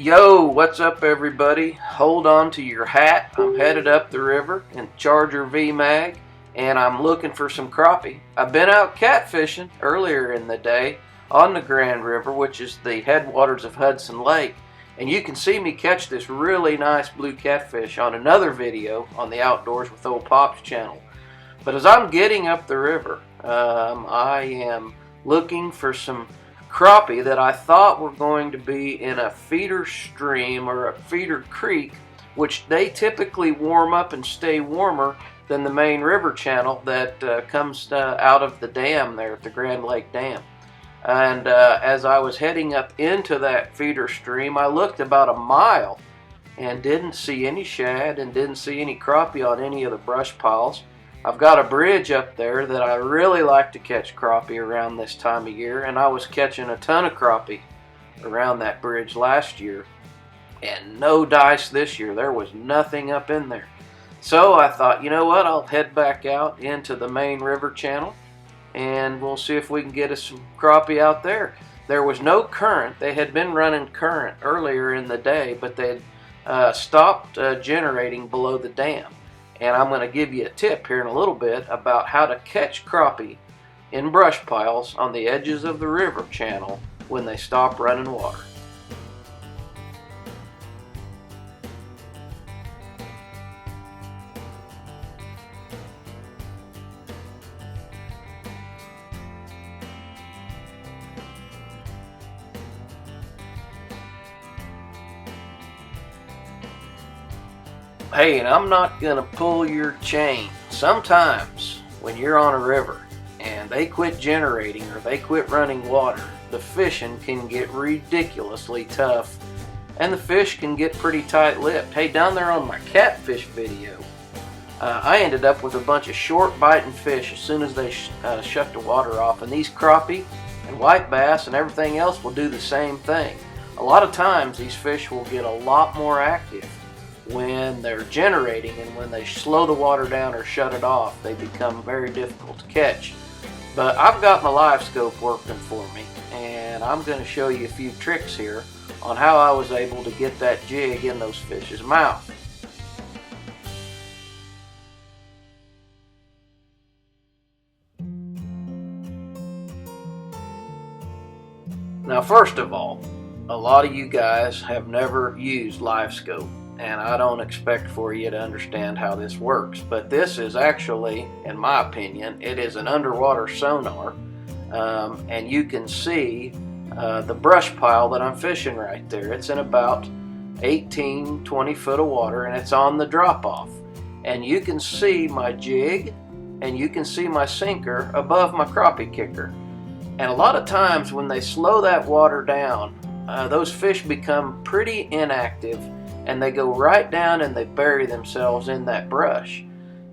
Yo, what's up everybody? Hold on to your hat. I'm headed up the river in Charger V-Mag and I'm looking for some crappie. I've been out catfishing earlier in the day on the Grand River, which is the headwaters of Hudson Lake, and you can see me catch this really nice blue catfish on another video on the Outdoors with Ole Pops channel. But as I'm getting up the river, I am looking for some crappie that I thought were going to be in a feeder stream or a feeder creek, which they typically warm up and stay warmer than the main river channel that comes out of the dam there at the Grand Lake Dam. And as I was heading up into that feeder stream, I looked about a mile and didn't see any shad and didn't see any crappie on any of the brush piles. I've got a bridge up there that I really like to catch crappie around this time of year, and I was catching a ton of crappie around that bridge last year, and no dice this year. There was nothing up in there. So I thought, you know what, I'll head back out into the main river channel and we'll see if we can get us some crappie out there. There was no current. They had been running current earlier in the day, but they had stopped generating below the dam. And I'm going to give you a tip here in a little bit about how to catch crappie in brush piles on the edges of the river channel when they stop running water. Hey, and I'm not going to pull your chain. Sometimes when you're on a river and they quit generating or they quit running water, the fishing can get ridiculously tough and the fish can get pretty tight-lipped. Hey, down there on my catfish video, I ended up with a bunch of short biting fish as soon as they shut the water off, and these crappie and white bass and everything else will do the same thing. A lot of times these fish will get a lot more active when they're generating, and when they slow the water down or shut it off, they become very difficult to catch. But I've got my Livescope working for me, and I'm going to show you a few tricks here on how I was able to get that jig in those fish's mouth. Now, first of all, a lot of you guys have never used Livescope, and I don't expect for you to understand how this works, but this is actually, in my opinion, it is an underwater sonar, and you can see the brush pile that I'm fishing right there. It's in about 18-20 foot of water, and it's on the drop-off, and you can see my jig and you can see my sinker above my crappie kicker. And a lot of times when they slow that water down, those fish become pretty inactive and they go right down and they bury themselves in that brush.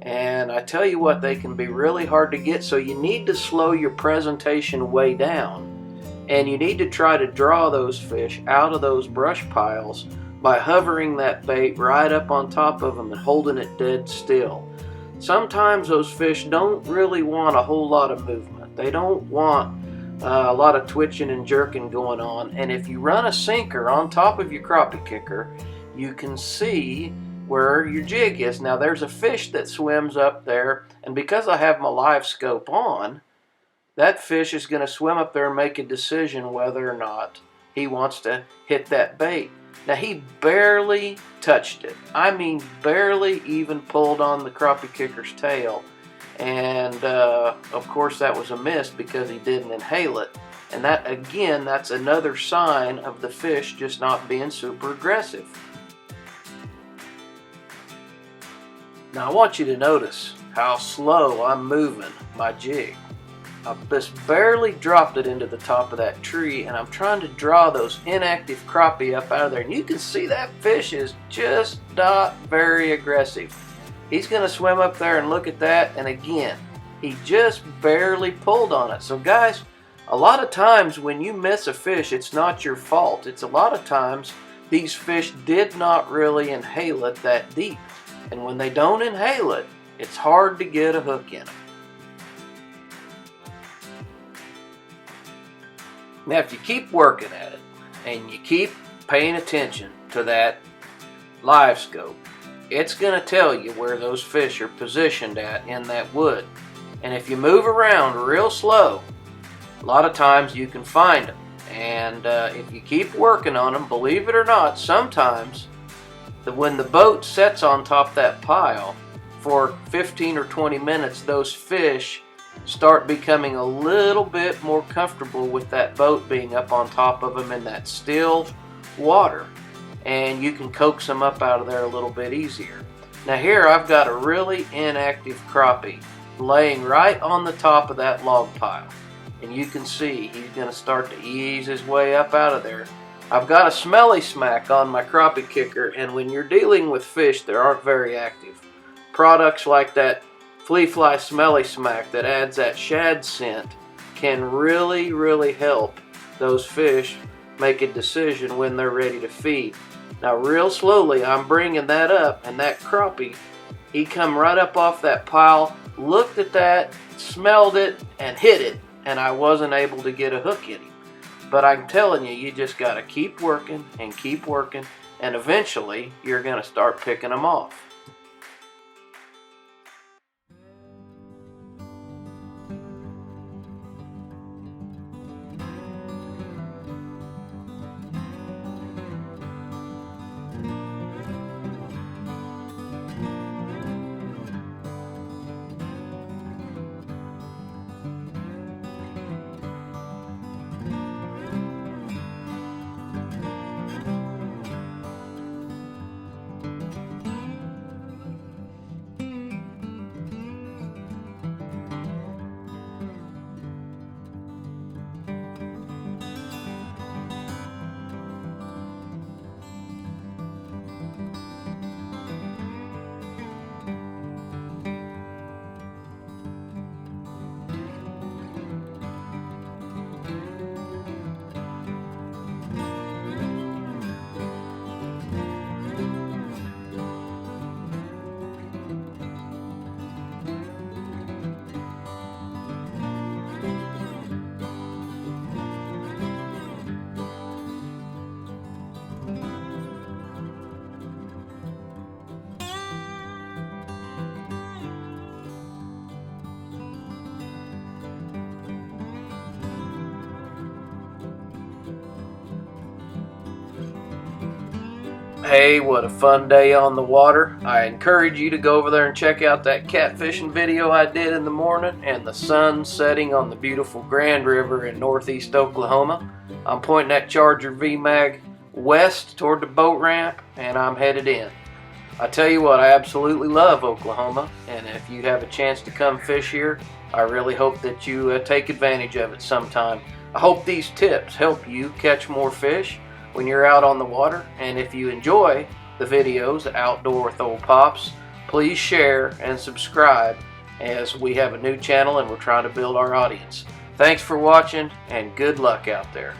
And I tell you what, they can be really hard to get, so you need to slow your presentation way down, and you need to try to draw those fish out of those brush piles by hovering that bait right up on top of them and holding it dead still. Sometimes those fish don't really want a whole lot of movement. They don't want a lot of twitching and jerking going on, and if you run a sinker on top of your crappie kicker, you can see where your jig is. Now there's a fish that swims up there, and because I have my Livescope on, that fish is going to swim up there and make a decision whether or not he wants to hit that bait. Now he barely touched it. I mean barely even pulled on the crappie kicker's tail, and of course that was a miss because he didn't inhale it. And that, again, that's another sign of the fish just not being super aggressive. Now I want you to notice how slow I'm moving my jig. I've just barely dropped it into the top of that tree, and I'm trying to draw those inactive crappie up out of there. And you can see that fish is just not very aggressive. He's going to swim up there and look at that, and again, he just barely pulled on it. So guys, a lot of times when you miss a fish, it's not your fault. It's a lot of times these fish did not really inhale it that deep. And when they don't inhale it, it's hard to get a hook in them. Now if you keep working at it and you keep paying attention to that Livescope, it's going to tell you where those fish are positioned at in that wood. And if you move around real slow, a lot of times you can find them. And if you keep working on them, believe it or not, sometimes when the boat sets on top of that pile for 15 or 20 minutes, those fish start becoming a little bit more comfortable with that boat being up on top of them in that still water, and you can coax them up out of there a little bit easier. Now here I've got a really inactive crappie laying right on the top of that log pile, and you can see he's going to start to ease his way up out of there. I've got a smelly smack on my crappie kicker, and when you're dealing with fish that aren't very active, products like that flea fly smelly smack that adds that shad scent can really help those fish make a decision when they're ready to feed. Now real slowly I'm bringing that up, and that crappie, he come right up off that pile, looked at that, smelled it, and hit it, and I wasn't able to get a hook in him. But I'm telling you, you just got to keep working and keep working, and eventually you're going to start picking them off. Hey, what a fun day on the water. I encourage you to go over there and check out that catfishing video I did in the morning and the sun setting on the beautiful Grand River in northeast Oklahoma. I'm pointing that Charger VMAG west toward the boat ramp, and I'm headed in. I tell you what, I absolutely love Oklahoma, and if you have a chance to come fish here, I really hope that you take advantage of it sometime. I hope these tips help you catch more fish when you're out on the water, and if you enjoy the videos Outdoor with Ole Pops, please share and subscribe, as we have a new channel and we're trying to build our audience. Thanks for watching, and good luck out there.